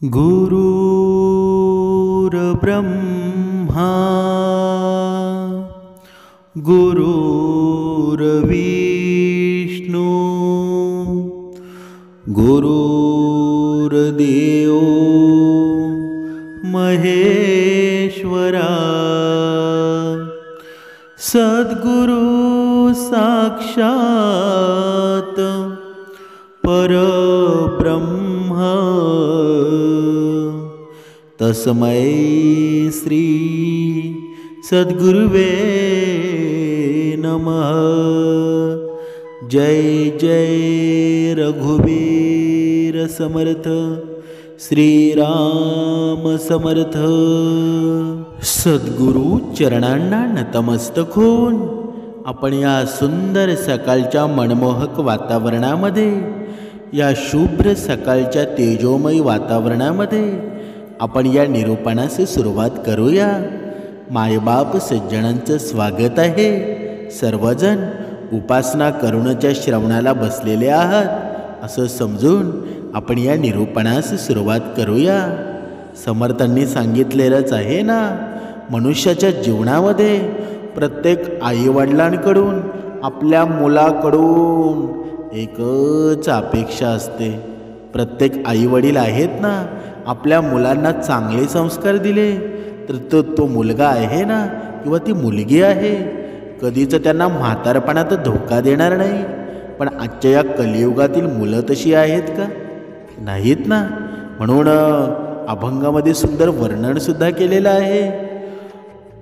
गुरुर्ब्रह्मा गुरुर्विष्णू गुरुर्देव महेश्वरा सद्गुरु साक्षात परब्रह्म तस्मै श्री सद्गुरुवे नमः। जय जय रघुवीर समर्थ श्रीराम समर्थ। सद्गुरु चरणांना नतमस्तक होऊन आपण या सुंदर सकाळच्या मनमोहक वातावरणामध्ये, या शुभ्र सकाळच्या तेजोमयी वातावरणामध्ये आपण या निरूपणास सुरुवात करूया। मायबाप सज्जनांचं स्वागत आहे। सर्वजण उपासना करूनच्या श्रवणाला बसलेले आहात असं समजून आपण या निरूपणास सुरुवात करूया। समर्थांनी सांगितलेलंच आहे ना, मनुष्याच्या जीवनामध्ये प्रत्येक आईवडिलांकडून आपल्या मुलाकडून एकच अपेक्षा असते। प्रत्येक आईवडील आहेत ना, आपल्या मुलांना चांगले संस्कार दिले तर तो मुलगा आहे ना किंवा ती मुलगी आहे कधीच त्यांना म्हातारपणात धोका देणार नाही। पण आजच्या या कलियुगातील मुलं तशी आहेत का? नाहीत ना। म्हणून अभंगामध्ये सुंदर वर्णनसुद्धा केलेलं आहे।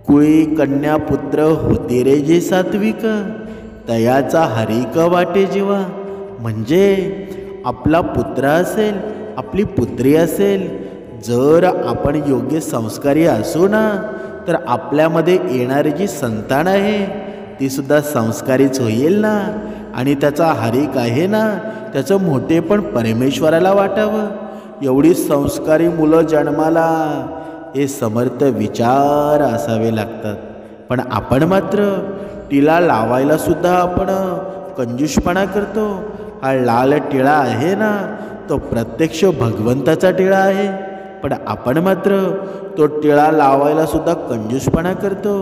कुळी कन्या पुत्र होते रे जे सात्विक, तयाचा हरिक वाटे जीवा। म्हणजे आपला पुत्र असेल, आपली पुत्री असेल, जर आपण योग्य संस्कारी असू ना, तर आपल्यामध्ये येणारी जी संतान आहे ती सुद्धा संस्कारीच होईल ना। आणि त्याचा हरिक आहे ना, त्याचं मोठेपण परमेश्वराला वाटावं, एवढी संस्कारी मुलं जन्माला हे समर्थ विचार असावे लागतात। पण आपण मात्र टिळा लावायला सुद्धा आपण कंजूसपणा करतो। हा लाल टिळा आहे ना, तो प्रत्यक्ष भगवंताचा टिळा आहे, पण आपण मात्र तो टिळा लावायला सुद्धा कंजूसपणा करतो।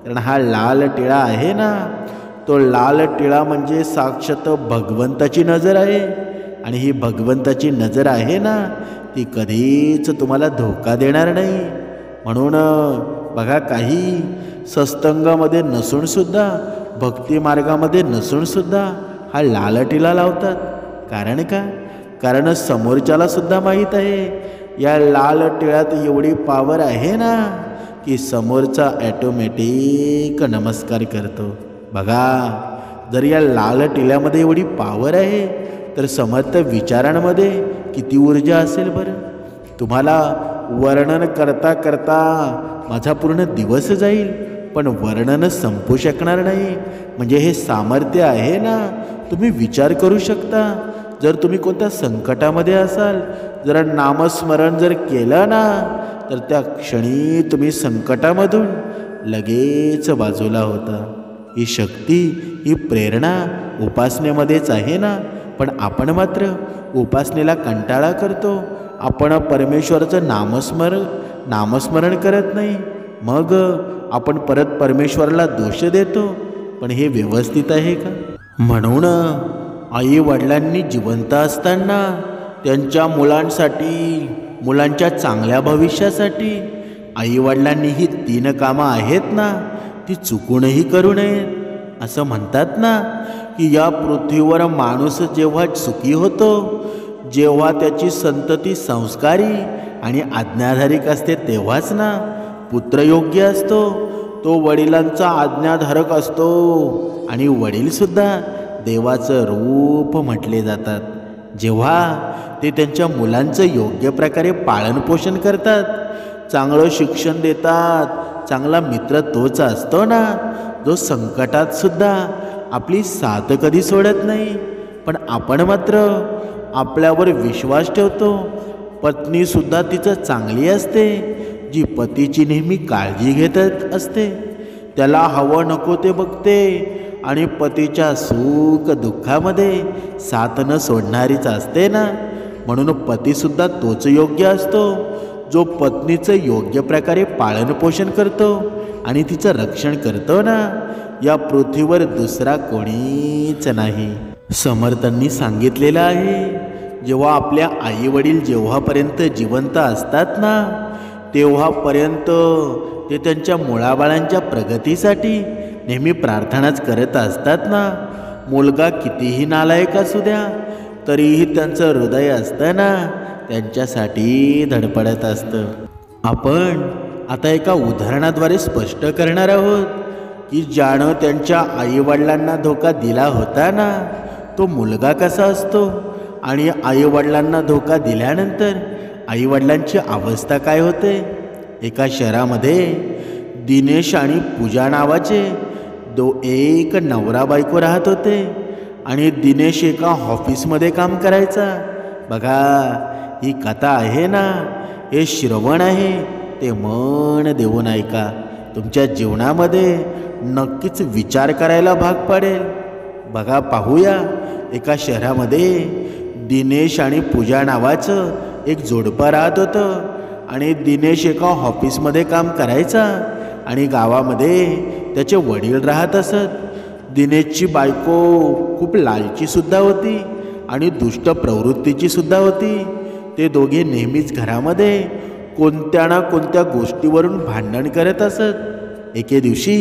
कारण हा लाल टिळा आहे ना, तो लाल टिळा म्हणजे साक्षात भगवंताची नजर आहे। आणि ही भगवंताची नजर आहे ना, ती कधीच तुम्हाला धोका देणार नाही। म्हणून बघा, काही सत्संगामध्ये नसूनसुद्धा, भक्ती मार्गामध्ये नसूनसुद्धा हा लाल टिळा लावतात। कारण का? कारण समोरच्याला सुद्धा माहीत आहे या लाल टिळ्यात एवढी पावर आहे ना की समोरचा ॲटोमॅटिक नमस्कार करतो। बघा, जर या लाल टिळ्यामध्ये एवढी पावर आहे तर समर्थ विचारांमध्ये किती ऊर्जा असेल बरं। तुम्हाला वर्णन करता करता माझा पूर्ण दिवस जाईल, पण वर्णन संपू शकणार नाही। म्हणजे हे सामर्थ्य आहे ना, तुम्ही विचार करू शकता। जर तुम्ही कोणत्या संकटामध्ये असाल, जरा नामस्मरण जर केलं ना, तर त्या क्षणी तुम्ही संकटामधून लगेच बाजूला होता। ही शक्ती, ही प्रेरणा उपासनेमध्येच आहे ना। पण आपण मात्र उपासनेला कंटाळा करतो, आपण परमेश्वराचं नामस्मरण करत नाही। मग आपण परत परमेश्वराला दोष देतो, पण हे व्यवस्थित आहे का? म्हणून आई वडिलांनी जिवंत असताना त्यांच्या मुलांसाठी, मुलांच्या चांगल्या भविष्यासाठी आईवडिलांनी ही 3 कामं आहेत ना, ती चुकूनही करू नयेत। असं म्हणतात ना की या पृथ्वीवर माणूस जेव्हा सुखी होतो, जेव्हा त्याची संतती संस्कारी आणि आज्ञाधारिक असते, तेव्हाच ना पुत्र योग्य असतो, तो वडिलांचा आज्ञाधारक असतो। आणि वडीलसुद्धा देवाचं रूप म्हटले जातात। जेव्हा ते त्यांच्या मुलांचं योग्य प्रकारे पालनपोषण करतात, चांगलं शिक्षण देतात, चांगला मित्र तोच असतो ना जो संकटात सुद्धा आपली साथ कधी सोडत नाही। पण आपण मात्र आपल्यावर विश्वास ठेवतो। पत्नीसुद्धा तिचं चांगली असते, जी पतीची नेहमी काळजी घेत असते, त्याला हवं नको ते बघते आणि पतीच्या सुख दुःखामध्ये साथ न सोडणारीच असते ना। म्हणून पतीसुद्धा तोच योग्य असतो जो पत्नीचं योग्य प्रकारे पालनपोषण करतो आणि तिचं रक्षण करतो ना. या पृथ्वीवर दुसरा कोणीच नाही. समर्थांनी सांगितलेलं आहे, जेव्हा आपल्या आई वडील जेव्हापर्यंत जिवंत असतात ना तेव्हापर्यंत ते त्यांच्या मुलाबाळांच्या प्रगतीसाठी नेहमी प्रार्थनाच करत असतात ना. मुलगा कितीही नालायक असू द्या तरीही त्यांचं हृदय असतं ना त्यांच्यासाठी धडपडत असतं. आपण आता एका उदाहरणाद्वारे स्पष्ट करणार आहोत की ज्यानं त्यांच्या आईवडिलांना धोका दिला होता ना तो मुलगा कसा असतो आणि आईवडिलांना धोका दिल्यानंतर आईवडिलांची अवस्था काय होते. एका शहरामध्ये दिनेश आणि पूजा नावाचे एक नवरा बायको राहत होते आणि दिनेश एका ऑफिसमध्ये काम करायचा. बघा, ही कथा आहे ना, हे श्रवण आहे ते मन देऊन ऐका. तुमच्या जीवनामध्ये नक्कीच विचार करायला भाग पडेल. बघा, पाहूया. एका शहरामध्ये दिनेश आणि पूजा नावाचं एक जोडपं राहत होतं आणि दिनेश एका ऑफिसमध्ये काम करायचा आणि गावामध्ये त्याचे वडील राहत असत. दिनेशची बायको खूप लालचीसुद्धा होती आणि दुष्ट प्रवृत्तीची सुद्धा होती. ते दोघे नेहमीच घरामध्ये कोणत्या ना कोणत्या गोष्टीवरून भांडण करत असत. एके दिवशी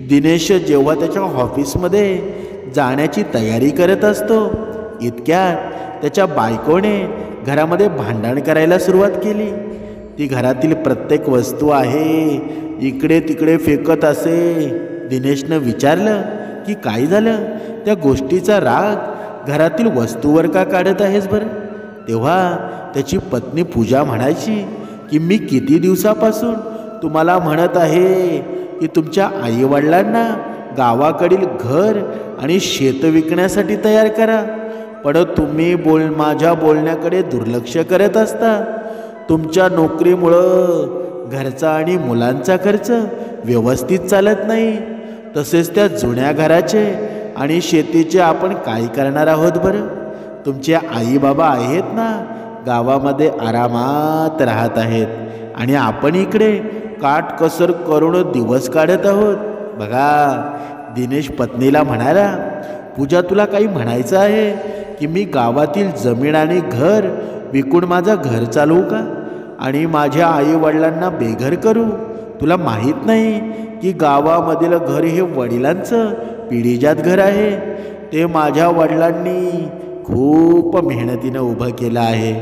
दिनेश जेव्हा त्याच्या ऑफिसमध्ये जाण्याची तयारी करत असतो इतक्यात त्याच्या बायकोने घरामध्ये भांडण करायला सुरुवात केली. ती घरातील प्रत्येक वस्तू आहे इकडे तिकडे फेकत असे. दिनेशनं विचारलं की काय झालं, त्या गोष्टीचा राग घरातील वस्तूवर का काढत आहेस बरं. तेव्हा त्याची पत्नी पूजा म्हणायची की मी किती दिवसापासून तुम्हाला म्हणत आहे की तुमच्या आईवडिलांना गावाकडील घर आणि शेत विकण्यासाठी तयार करा, पण तुम्ही माझ्या बोलण्याकडे दुर्लक्ष करत असता. तुमच्या नोकरीमुळं घरचा आणि मुलांचा खर्च व्यवस्थित चालत नाही. तसेच त्या जुन्या घराचे आणि शेतीचे आपण काय करणार आहोत बरं. तुमचे आई बाबा आहेत ना गावामध्ये आरामात राहत आहेत आणि आपण इकडे काटकसर करून दिवस काढत आहोत. बघा, दिनेश पत्नीला म्हणाला, पूजा तुला काही म्हणायचं आहे की मी गावातील जमीन आणि घर विकून माझं घर चालवू का आणि माझ्या आईवडिलांना बेघर करू. तुला माहीत नाही की गावामधील घर हे वडिलांचं पिढीजात घर आहे. ते माझ्या वडिलांनी खूप मेहनतीनं उभं केलं आहे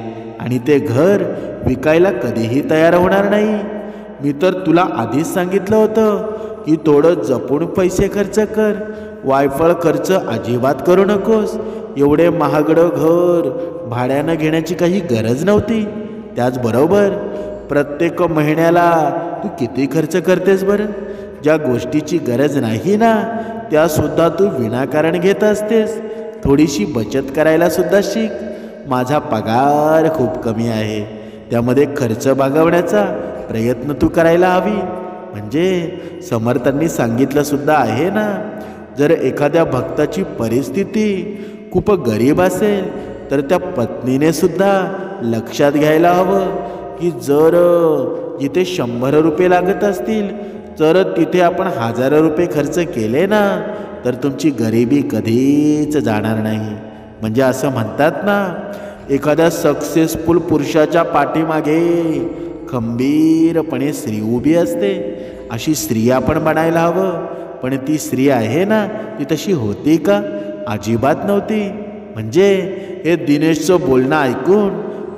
आणि ते घर विकायला कधीही तयार होणार नाही. मी तर तुला आधीच सांगितलं होतं की थोडं जपून पैसे खर्च कर, वायफळ खर्च अजिबात करू नकोस. एवढे महागडं घर भाड्यानं घेण्याची काही गरज नव्हती. त्याचबरोबर प्रत्येक महिन्याला तू किती खर्च करतेस बरं. ज्या गोष्टीची गरज नाही ना त्यासुद्धा तू विनाकारण घेत असतेस. थोडीशी बचत करायला सुद्धा शिक. माझा पगार खूप कमी आहे, त्यामध्ये खर्च भागवण्याचा प्रयत्न तू करायला हवी. म्हणजे समर्थांनी सांगितलं सुद्धा आहे ना, जर एखाद्या भक्ताची परिस्थिती खूप गरीब असेल तर त्या पत्नीने सुद्धा लक्षात घ्यायला हवं की जर जिथे 100 रुपये लागत असतील तर तिथे आपण 1000 रुपये खर्च केले ना तर तुमची गरिबी कधीच जाणार नाही. म्हणजे असं म्हणतात ना, एखाद्या सक्सेसफुल पुरुषाच्या पाठीमागे खंबीरपणे स्त्री उभी असते. अशी स्त्री आपण बनायला हवं. पण ती स्त्री आहे ना ती तशी होती का? अजिबात नव्हती. म्हणजे हे दिनेशचं बोलणं ऐकून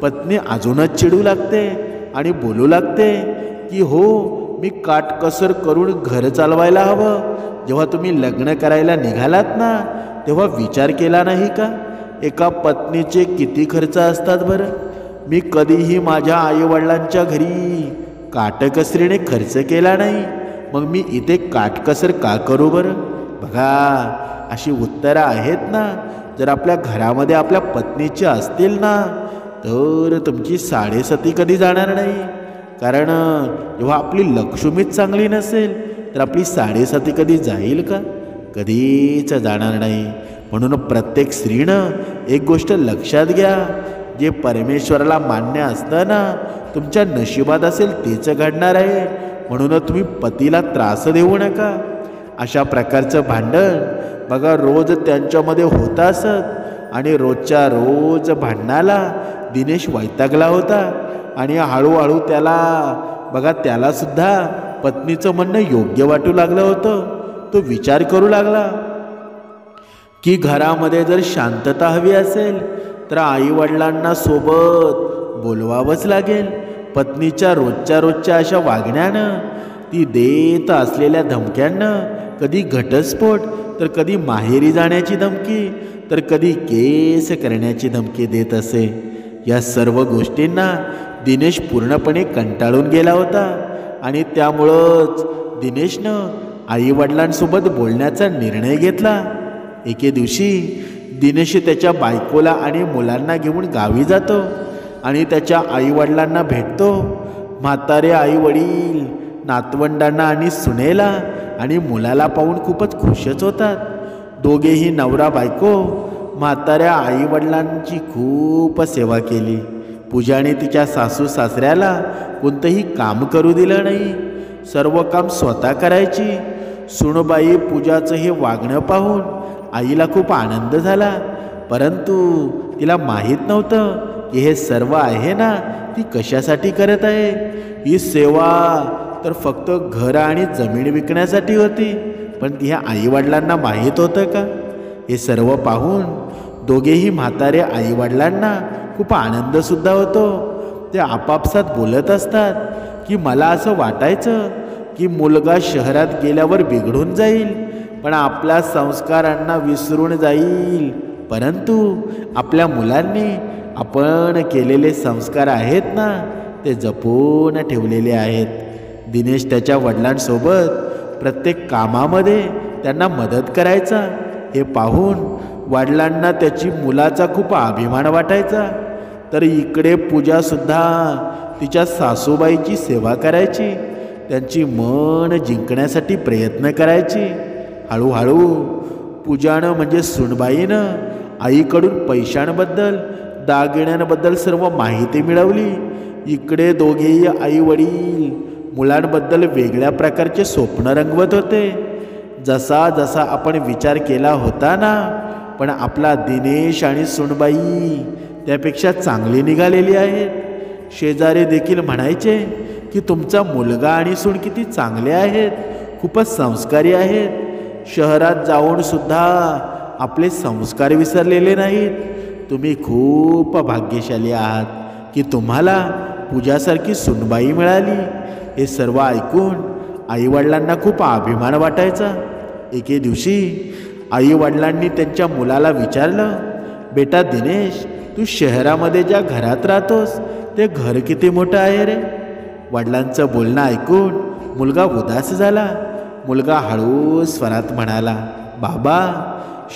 पत्नी अजूनच चिडू लागते आणि बोलू लागते की हो, मी काटकसर करून घर चालवायला हवं. जेव्हा तुम्ही लग्न करायला निघालात ना तेव्हा विचार केला नाही का एका पत्नीचे किती खर्च असतात बरं. मी कधीही माझ्या आईवडिलांच्या घरी काटकसरीने खर्च केला नाही, मग मी इथे काटकसर का करू बरं. बघा, अशी उत्तरं आहेत ना. जर आपल्या घरामध्ये आपल्या पत्नीची असतील ना तर तुमची साडेसती कधी जाणार नाही. कारण जेव्हा आपली लक्ष्मीच चांगली नसेल तर आपली साडेसती कधी जाईल का? कधीच जाणार नाही. म्हणून प्रत्येक स्त्रीनं एक गोष्ट लक्षात घ्या, जे परमेश्वराला मान्य असतं ना, तुमच्या नशिबात असेल तेच घडणार आहे. म्हणून तुम्ही पतीला त्रास देऊ नका. अशा प्रकारचं भांडण बघा रोज त्यांच्यामध्ये होत असत आणि रोजच्या रोज भांडणाला दिनेश वैतागला होता. आणि हळूहळू त्याला सुद्धा पत्नीचं म्हणणं योग्य वाटू लागलं होतं. तो विचार करू लागला की घरामध्ये जर शांतता हवी असेल तर आईवडिलांना सोबत बोलवावंच लागेल. पत्नीच्या रोजच्या अशा वागण्यानं, ती देत असलेल्या धमक्यांना, कधी घटस्फोट तर कधी माहेरी जाण्याची धमकी तर कधी केस करण्याची धमकी देत असे. या सर्व गोष्टींना दिनेश पूर्णपणे कंटाळून गेला होता. आणि त्यामुळंच दिनेशनं आईवडिलांसोबत बोलण्याचा निर्णय घेतला. एके दिवशी दिनेश त्याच्या बायकोला आणि मुलांना घेऊन गावी जातो आणि त्याच्या आईवडिलांना भेटतो. म्हातारे आईवडील नातवंडांना आणि सुनेला आणि मुलाला पाहून खूपच खुशच होतात. दोघेही नवरा बायको म्हाताऱ्या आईवडिलांची खूप सेवा केली. पूजाने तिच्या सासू सासऱ्याला कोणतंही काम करू दिलं नाही. सर्व काम स्वतः करायची. सुनबाई पूजाचं हे वागणं पाहून आईला खूप आनंद झाला. परंतु तिला माहीत नव्हतं की हे सर्व आहे ना ती कशासाठी करत आहे. ही सेवा तर फक्त घर आणि जमीन विकण्यासाठी होती. पण ह्या आईवडिलांना माहीत होतं का? हे सर्व पाहून दोघेही म्हातारे आईवडिलांना खूप आनंदसुद्धा होतो. ते आपापसात बोलत असतात की मला असं वाटायचं की मुलगा शहरात गेल्यावर बिघडून जाईल, पण आपल्या संस्कारांना विसरून जाईल. परंतु आपल्या मुलांनी आपण केलेले संस्कार आहेत ना ते जपून ठेवलेले आहेत. दिनेश त्याच्या वडिलांसोबत प्रत्येक कामामध्ये त्यांना मदत करायचा. हे पाहून वडिलांना त्याची मुलाचा खूप अभिमान वाटायचा. तर इकडे पूजासुद्धा तिच्या सासूबाईची सेवा करायची. त्यांची मन जिंकण्यासाठी प्रयत्न करायची. हळूहळू पूजानं म्हणजे सुनबाईनं आईकडून पैशांबद्दल दागिन्यांबद्दल सर्व माहिती मिळवली. इकडे दोघेही आईवडील मुलांबद्दल वेगळ्या प्रकारचे स्वप्न रंगवत होते. जसा जसा आपण विचार केला होता ना, पण आपला दिनेश आणि सुनबाई त्यापेक्षा चांगली निघालेली आहेत. शेजारी देखील म्हणायचे की तुमचा मुलगा आणि सून किती चांगले आहेत, खूपच संस्कारी आहेत. शहरात जाऊन सुद्धा आपले संस्कार विसरलेले नाहीत. तुम्ही खूप भाग्यशाली आहात की तुम्हाला पूजासारखी सुनबाई मिळाली. हे सर्व ऐकून आईवडिलांना खूप अभिमान वाटायचा. एके दिवशी आईवडिलांनी त्यांच्या मुलाला विचारलं, बेटा दिनेश, तू शहरामध्ये ज्या घरात राहतोस ते घर किती मोठं आहे रे? वडिलांचं बोलणं ऐकून मुलगा उदास झाला. मुलगा हळू स्वरात म्हणाला, बाबा,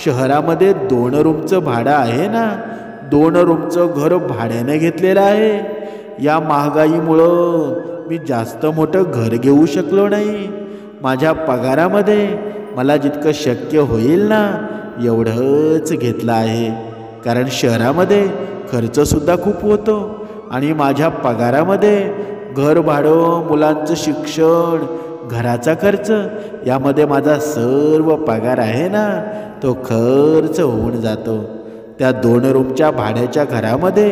शहरामध्ये 2 रूमचं भाडं आहे ना, 2 रूमचं घर भाड्याने घेतलेलं आहे. या महागाईमुळं मी जास्त मोठं घर घेऊ शकलो नाही. माझ्या पगारामध्ये मला जितकं शक्य होईल ना एवढंच घेतलं आहे. कारण शहरामध्ये खर्चसुद्धा खूप होतो आणि माझ्या पगारामध्ये घर भाडं, मुलांचं शिक्षण, घराचा खर्च यामध्ये माझा सर्व पगार आहे ना तो खर्च होऊन जातो. त्या 2 रूमच्या भाड्याच्या घरामध्ये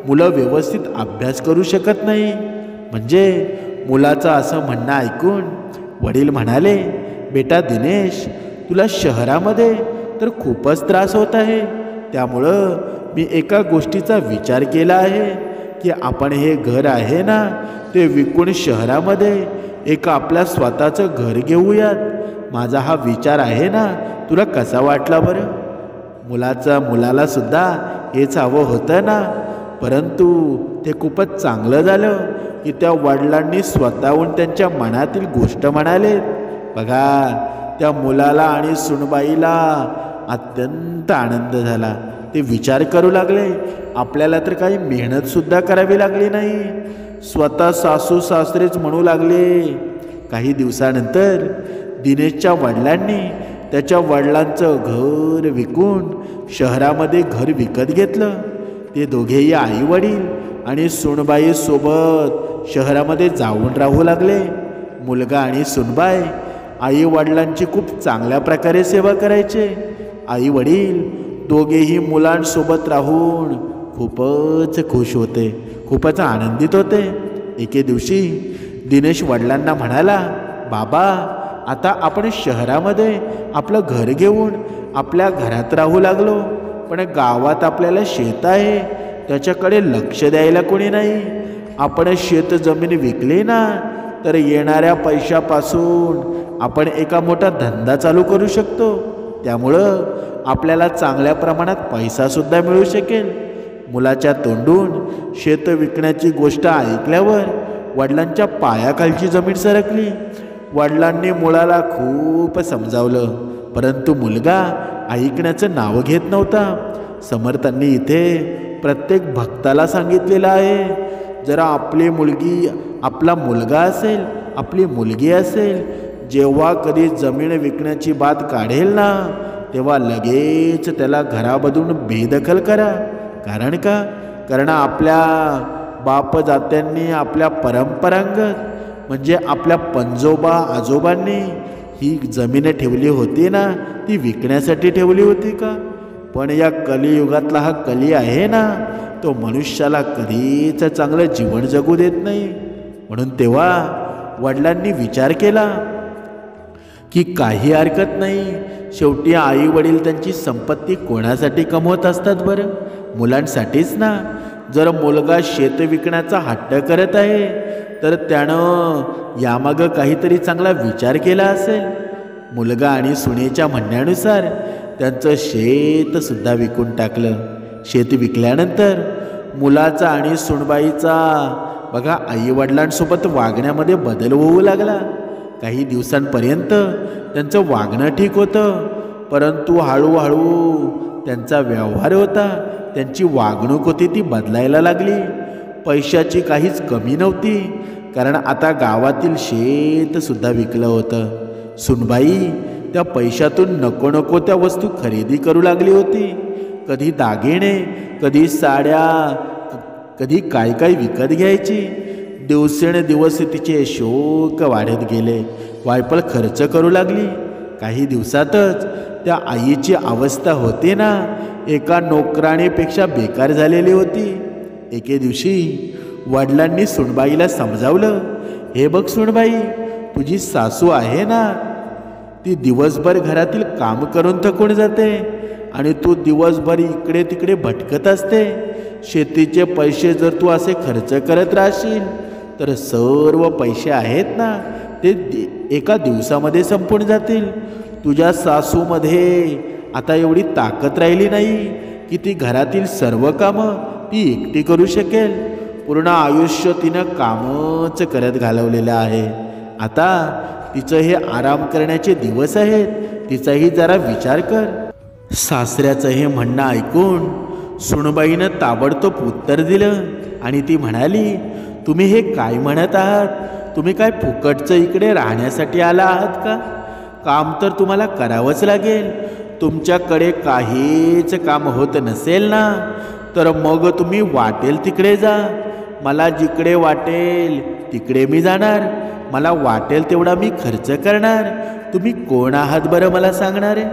मुलं व्यवस्थित अभ्यास करू शकत नाही. म्हणजे मुलाचं असं म्हणणं ऐकून वडील म्हणाले, बेटा दिनेश, तुला शहरामध्ये तर खूपच त्रास होत आहे. त्यामुळं मी एका गोष्टीचा विचार केला आहे की आपण हे घर आहे ना ते विकून शहरामध्ये एक आपल्या स्वतःचं घर घेऊयात. माझा हा विचार आहे ना, तुला कसा वाटला बरं? मुलाला सुद्धा हेच हवं होतं ना. परंतु ते खूपच चांगलं झालं की त्या वडिलांनी स्वतःहून त्यांच्या मनातील गोष्ट म्हणाले. बघा, त्या मुलाला आणि सुनबाईला अत्यंत आनंद झाला. ते विचार करू लागले, आपल्याला तर काही मेहनतसुद्धा करावी लागली नाही. स्वतः सासू सासरेच म्हणू लागले. काही दिवसानंतर दिनेशच्या वडिलांनी त्याच्या वडिलांचं घर विकून शहरामध्ये घर विकत घेतलं. ते दोघेही आई वडील आणि सुनबाई सोबत शहरामध्ये जाऊन राहू लागले. मुलगा आणि सुनबाई आई वडिलांची खूप चांगल्या प्रकारे सेवा करायचे. आई वडील दोघेही मुलांसोबत राहून खूपच खुश होते, खूपच आनंदित होते. एके दिवशी दिनेश वडिलांना म्हणाला, बाबा आता आपण शहरामध्ये आपलं घर घेऊन आपल्या घरात राहू लागलो, पण गावात आपल्याला शेत आहे, त्याच्याकडे लक्ष द्यायला कोणी नाही. आपण शेत जमीन विकली ना तर येणाऱ्या पैशापासून आपण एका मोठा धंदा चालू करू शकतो. त्यामुळं आपल्याला चांगल्या प्रमाणात पैसासुद्धा मिळू शकेल. मुलाच्या तोंडून शेत विकण्याची गोष्ट ऐकल्यावर वडिलांच्या पायाखालची जमीन सरकली. वडिलांनी मुलाला खूप समजावलं, परंतु मुलगा ऐकण्याचं नाव घेत नव्हता. समर्थांनी इथे प्रत्येक भक्ताला सांगितलेलं आहे, जरा आपली मुलगी, आपला मुलगा असेल, आपली मुलगी असेल, जेव्हा कधी जमीन विकण्याची बात काढेल ना तेव्हा लगेच त्याला घरामधून बेदखल करा. कारण आपल्या बापजात्यांनी, आपल्या परंपरागत म्हणजे आपल्या पंजोबा आजोबांनी ही जमीन ठेवली होती ना, ती विकण्यासाठी ठेवली होती का? पण या कलियुगातला हा कली आहे ना, तो मनुष्याला कधीच चांगलं जीवन जगू देत नाही. म्हणून तेव्हा वडिलांनी विचार केला की काही हरकत नाही, शेवटी आई वडील त्यांची संपत्ती कोणासाठी कमवत असतात बरं? मुलांसाठीच ना. जर मुलगा शेत विकण्याचा हट्ट करत आहे तर त्यानं यामागं काहीतरी चांगला विचार केला असेल. मुलगा आणि सुनेच्या म्हणण्यानुसार त्यांचं शेतसुद्धा विकून टाकलं. शेत विकल्यानंतर मुलाचा आणि सुनबाईचा बघा आई वडिलांसोबत वागण्यामध्ये बदल होऊ लागला. काही दिवसांपर्यंत त्यांचं वागणं ठीक होतं, परंतु हळूहळू त्यांचा व्यवहार होता, त्यांची वागणूक होती ती बदलायला लागली. पैशाची काहीच कमी नव्हती, कारण आता गावातील शेतसुद्धा विकलं होतं. सुनबाई त्या पैशातून नको नको त्या वस्तू खरेदी करू लागली होती. कधी दागिने, कधी साड्या, कधी काय काय विकत घ्यायची. दिवसेंदिवस तिचे शोक वाढत गेले, वायफळ खर्च करू लागली. काही दिवसातच त्या आईची अवस्था होती ना, एका नोकराणीपेक्षा बेकार झालेली होती. एके दिवशी वडिलांनी सुनबाईला समजावलं, हे बघ सुनबाई, तुझी सासू आहे ना, ती दिवसभर घरातील काम करून थकून जाते आणि तू दिवसभर इकडे तिकडे भटकत असते. शेतीचे पैसे जर तू असे खर्च करत राहशील तर सर्व पैसे आहेत ना ते एका दिवसामध्ये संपून जातील. तुझ्या सासूमध्ये आता एवढी ताकद राहिली नाही की ती घरातील सर्व कामं ती एकटी करू शकेल. पूर्ण आयुष्य तिनं कामच करत घालवलेलं आहे. आता तिचं हे आराम करण्याचे दिवस आहेत, तिचाही जरा विचार कर. सासऱ्याचं हे म्हणणं ऐकून सुनबाईनं ताबडतोब उत्तर दिलं आणि ती म्हणाली, तुम्ही हे काय म्हणत आहात? तुम्ही काय फुकटचं इकडे राहण्यासाठी आला आहात का? काम तर तुम्हाला करावंच लागेल. तुमच्याकडे काहीच काम होत नसेल ना तर मग तुम्ही वाटेल तिकडे जा. मला जिकडे वाटेल तिकडे मी जाणार, मला वाटेल तेवढा मी खर्च करणार. तुम्ही कोण आहात बरं मला सांगणारे?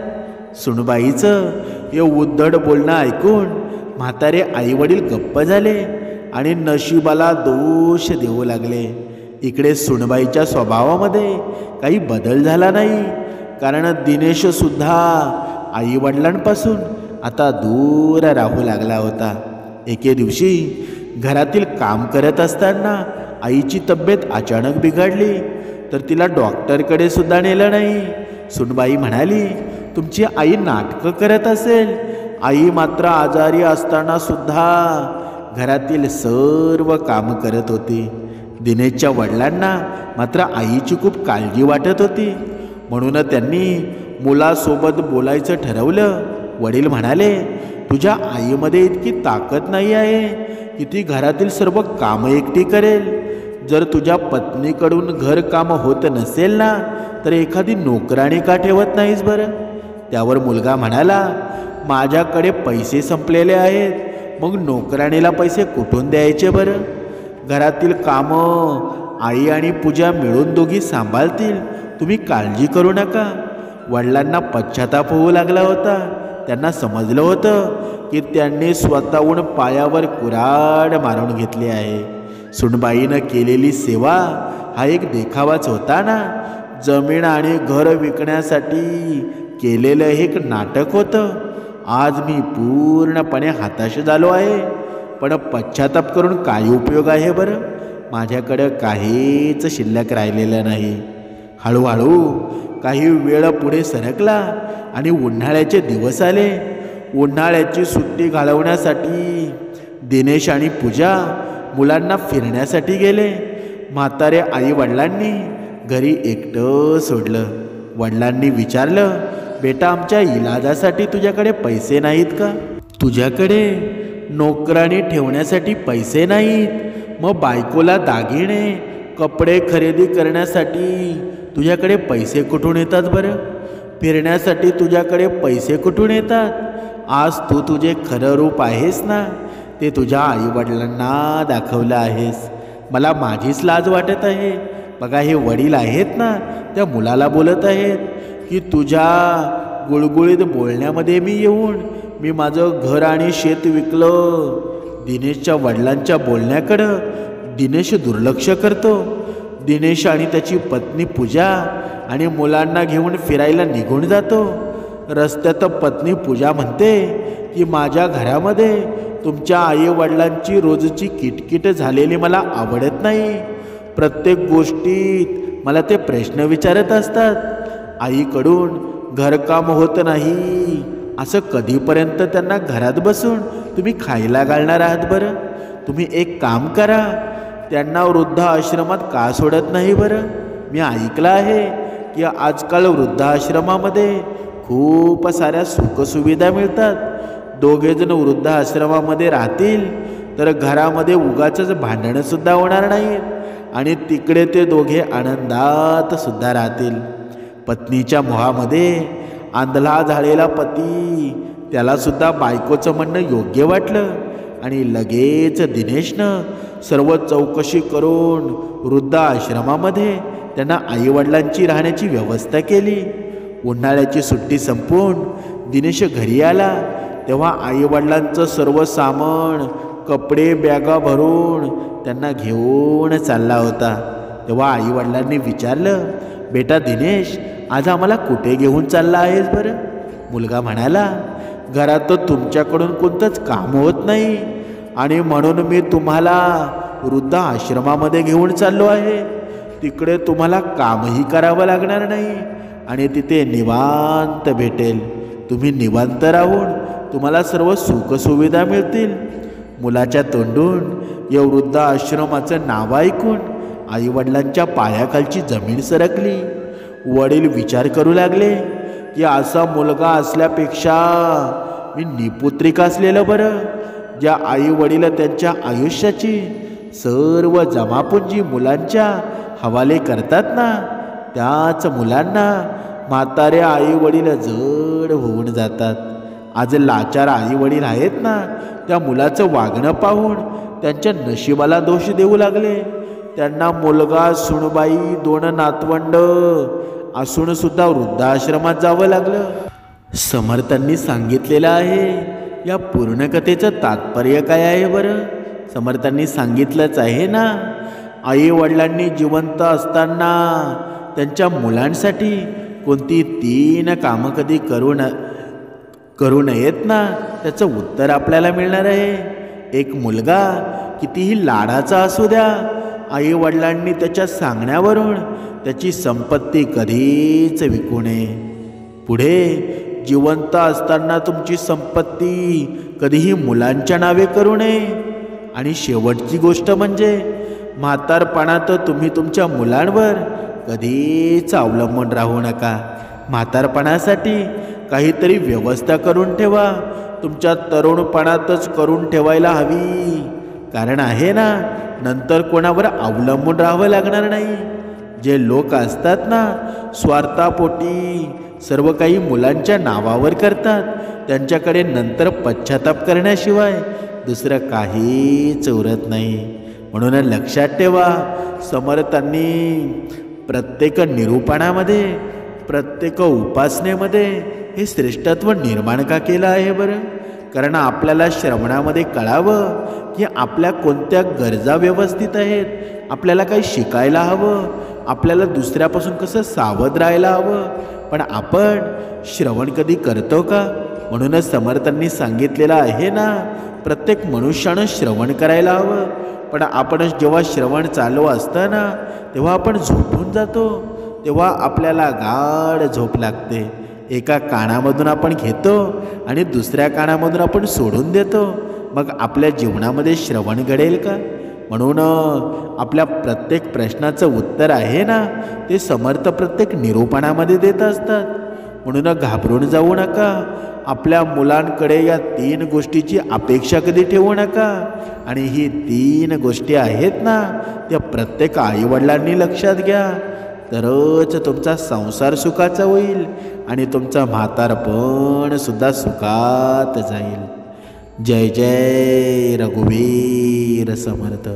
सुनबाईचं हे उद्धट बोलणं ऐकून म्हातारे आईवडील गप्प झाले आणि नशिबाला दोष देऊ लागले. इकडे सुनबाईच्या स्वभावामध्ये काही बदल झाला नाही, कारण दिनेशसुद्धा आईवडिलांपासून आता दूर राहू लागला होता. एके दिवशी घरातील काम करत असताना आईची तब्येत अचानक बिघडली तर तिला डॉक्टरकडे सुद्धा नेलं नाही. सुनबाई म्हणाली, तुमची आई नाटकं करत असेल. आई मात्र आजारी असताना सुद्धा घरातील सर्व काम करत होती. दिनेशच्या वडिलांना मात्र आईची खूप काळजी वाटत होती, म्हणून त्यांनी मुलासोबत बोलायचं ठरवलं. वडील म्हणाले, तुझ्या आईमध्ये इतकी ताकद नाही आहे की ती घरातील सर्व कामं एकटी करेल. जर तुझ्या पत्नीकडून घर काम होत नसेल ना तर एखादी नोकराणी का ठेवत नाहीस बरं? त्यावर मुलगा म्हणाला, माझ्याकडे पैसे संपलेले आहेत, मग नोकराणीला पैसे कुठून द्यायचे बरं? घरातील कामं आई आणि पूजा मिळून दोघी सांभाळतील, तुम्ही काळजी करू नका. वडिलांना पश्चाताप होऊ लागला होता. त्यांना समजलं होतं की त्यांनी स्वतःहून पायावर कुऱ्हाड मारून घेतली आहे. सुनबाईनं केलेली सेवा हा एक देखावाच होता ना. जमीन आणि घर विकण्यासाठी केलेलं हे एक नाटक होतं. आज मी पूर्णपणे हताश झालो आहे, पण पश्चाताप करून काय उपयोग आहे बरं? माझ्याकडं काहीच शिल्लक राहिलेलं नाही. हळूहळू काही वेळ पुढे सरकला आणि उन्हाळ्याचे दिवस आले. उन्हाळ्याची सुट्टी घालवण्यासाठी दिनेश आणि पूजा मुलांना फिरण्यासाठी गेले. म्हातारे आई वडिलांनी घरी एकटं सोडलं. वडिलांनी विचारलं, बेटा, आमच्या इलाजासाठी तुझ्याकडे पैसे नाहीत का? तुझ्याकडे नोकराणी ठेवण्यासाठी पैसे नाहीत, मग बायकोला दागिने कपडे खरेदी करण्यासाठी तुझ्याकडे पैसे कुठून येतात बरं? फिरण्यासाठी तुझ्याकडे पैसे कुठून येतात? आज तू तुझे खरं रूप आहेस ना, ते तुझ्या आईवडिलांना दाखवलं आहेस. मला माझीच लाज वाटत आहे. बघा, हे वडील आहेत ना, त्या मुलाला बोलत आहेत की तुझ्या गुळगुळीत बोलण्यामध्ये मी माझं घर आणि शेत विकलं. दिनेशच्या वडिलांच्या बोलण्याकडं दिनेश दुर्लक्ष करतो. दिनेश आणि त्याची पत्नी पूजा आणि मुलांना घेऊन फिरायला निघून जातो. रस्त्यात पत्नी पूजा म्हणते की माझ्या घरामध्ये तुमच्या आई वडिलांची रोजची किटकिट झालेली मला आवडत नाही. प्रत्येक गोष्टीत मला ते प्रश्न विचारत असतात. आईकडून घरकाम होत नाही असं कधीपर्यंत त्यांना घरात बसून तुम्ही खायला घालणार आहात बरं? तुम्ही एक काम करा, त्यांना वृद्धाश्रमात का सोडत नाही बरं? मी ऐकलं आहे की आजकाल वृद्धाश्रमामध्ये खूप साऱ्या सुखसुविधा मिळतात. दोघेजण वृद्धाश्रमामध्ये राहतील तर घरामध्ये उगाचंच भांडणंसुद्धा होणार नाहीत आणि तिकडे ते दोघे आनंदात सुद्धा राहतील. पत्नीच्या मोहामध्ये आंधळा झालेला पती, त्यालासुद्धा बायकोचं म्हणणं योग्य वाटलं आणि लगेच दिनेशनं सर्व चौकशी करून वृद्धाश्रमामध्ये त्यांना आईवडिलांची राहण्याची व्यवस्था केली. उन्हाळ्याची सुट्टी संपून दिनेश घरी आला तेव्हा आईवडिलांचं सर्व सामान, कपडे बॅगा भरून त्यांना घेऊन चालला होता. तेव्हा आईवडिलांनी विचारलं, बेटा दिनेश, आज आम्हाला कुठे घेऊन चालला आहेस बरं? मुलगा म्हणाला, घरात तुमच्याकडून कोणतंच काम होत नाही आणि म्हणून मी तुम्हाला वृद्धाश्रमामध्ये घेऊन चाललो आहे. तिकडे तुम्हाला कामही करावं लागणार नाही आणि तिथे निवांत भेटेल. तुम्ही निवांत राहून तुम्हाला सर्व सुखसुविधा मिळतील. मुलाच्या तोंडून या वृद्धाश्रमाचं नाव ऐकून आईवडिलांच्या पायाखालची जमीन सरकली. वडील विचार करू लागले की असा मुलगा असल्यापेक्षा मी निपुत्रिक असलेलं बरं. ज्या आई वडील त्यांच्या आयुष्याची सर्व जमापुंजी मुलांच्या हवाले करतात ना, त्याच मुलांना म्हातारे आई वडील जड होऊन जातात. आज लाचार आई वडील आहेत ना, त्या मुलाचं वागणं पाहून त्यांच्या नशिबाला दोष देऊ लागले. त्यांना मुलगा, सुनबाई, 2 नातवंड असून सुद्धा वृद्धाश्रमात जावं लागलं. समर्थांनी सांगितलेलं आहे. या पूर्ण कथेचं तात्पर्य काय आहे बरं? समर्थांनी सांगितलंच आहे ना, आई वडिलांनी जिवंत असताना त्यांच्या मुलांसाठी कोणती 3 कामं कधी करू नयेत ना, त्याचं उत्तर आपल्याला मिळणार आहे. एक मुलगा कितीही लाडाचा असू द्या, आई वडिलांनी त्याच्या सांगण्यावरून त्याची संपत्ती कधीच विकू नये. पुढे जिवंत असताना तुमची संपत्ती कधीही मुलांच्या नावे करू नये. आणि शेवटची गोष्ट म्हणजे म्हातारपणात तुम्ही तुमच्या मुलांवर कधीच अवलंबून राहू नका. म्हातारपणासाठी काहीतरी व्यवस्था करून ठेवा. तुमच्या तरुणपणातच करून ठेवायला हवी. कारण आहे ना, नंतर कोणावर अवलंबून राहावं लागणार नाही. जे लोक असतात ना, स्वार्थापोटी सर्व काही मुलांच्या नावावर करतात, त्यांच्याकडे नंतर पश्चाताप करण्याशिवाय दुसरं काहीच उरत नाही. म्हणून लक्षात ठेवा, समर्थांनी प्रत्येक निरूपणामध्ये, प्रत्येक उपासनेमध्ये हे श्रेष्ठत्व निर्माण का केलं आहे बरं? कारण आपल्याला श्रवणामध्ये कळावं की आपल्या कोणत्या गरजा व्यवस्थित आहेत, आपल्याला काही शिकायला हवं, आपल्याला दुसऱ्यापासून कसं सावध राहायला हवं. पण आपण श्रवण कधी करतो का? म्हणूनच समर्थांनी सांगितलेलं आहे ना, प्रत्येक मनुष्यानं श्रवण करायला हवं. पण आपण जेव्हा श्रवण चालू असतं ना, तेव्हा आपण झोपून जातो, तेव्हा आपल्याला गाढ झोप लागते. एका कानामधून आपण घेतो आणि दुसऱ्या कानामधून आपण सोडून देतो. मग आपल्या जीवनामध्ये श्रवण घडेल का? म्हणून आपल्या प्रत्येक प्रश्नाचं उत्तर आहे ना, ते समर्थ प्रत्येक निरूपणामध्ये देत असतात. म्हणून घाबरून जाऊ नका. आपल्या मुलांकडे या 3 गोष्टीची अपेक्षा कधी ठेवू नका. आणि ही 3 गोष्टी आहेत ना, त्या प्रत्येक आईवडिलांनी लक्षात घ्या, तरच तुमचा संसार सुखाचा होईल आणि तुमचा म्हातारपण सुद्धा सुखात जाईल. जय जय रघुवीर समर्थ.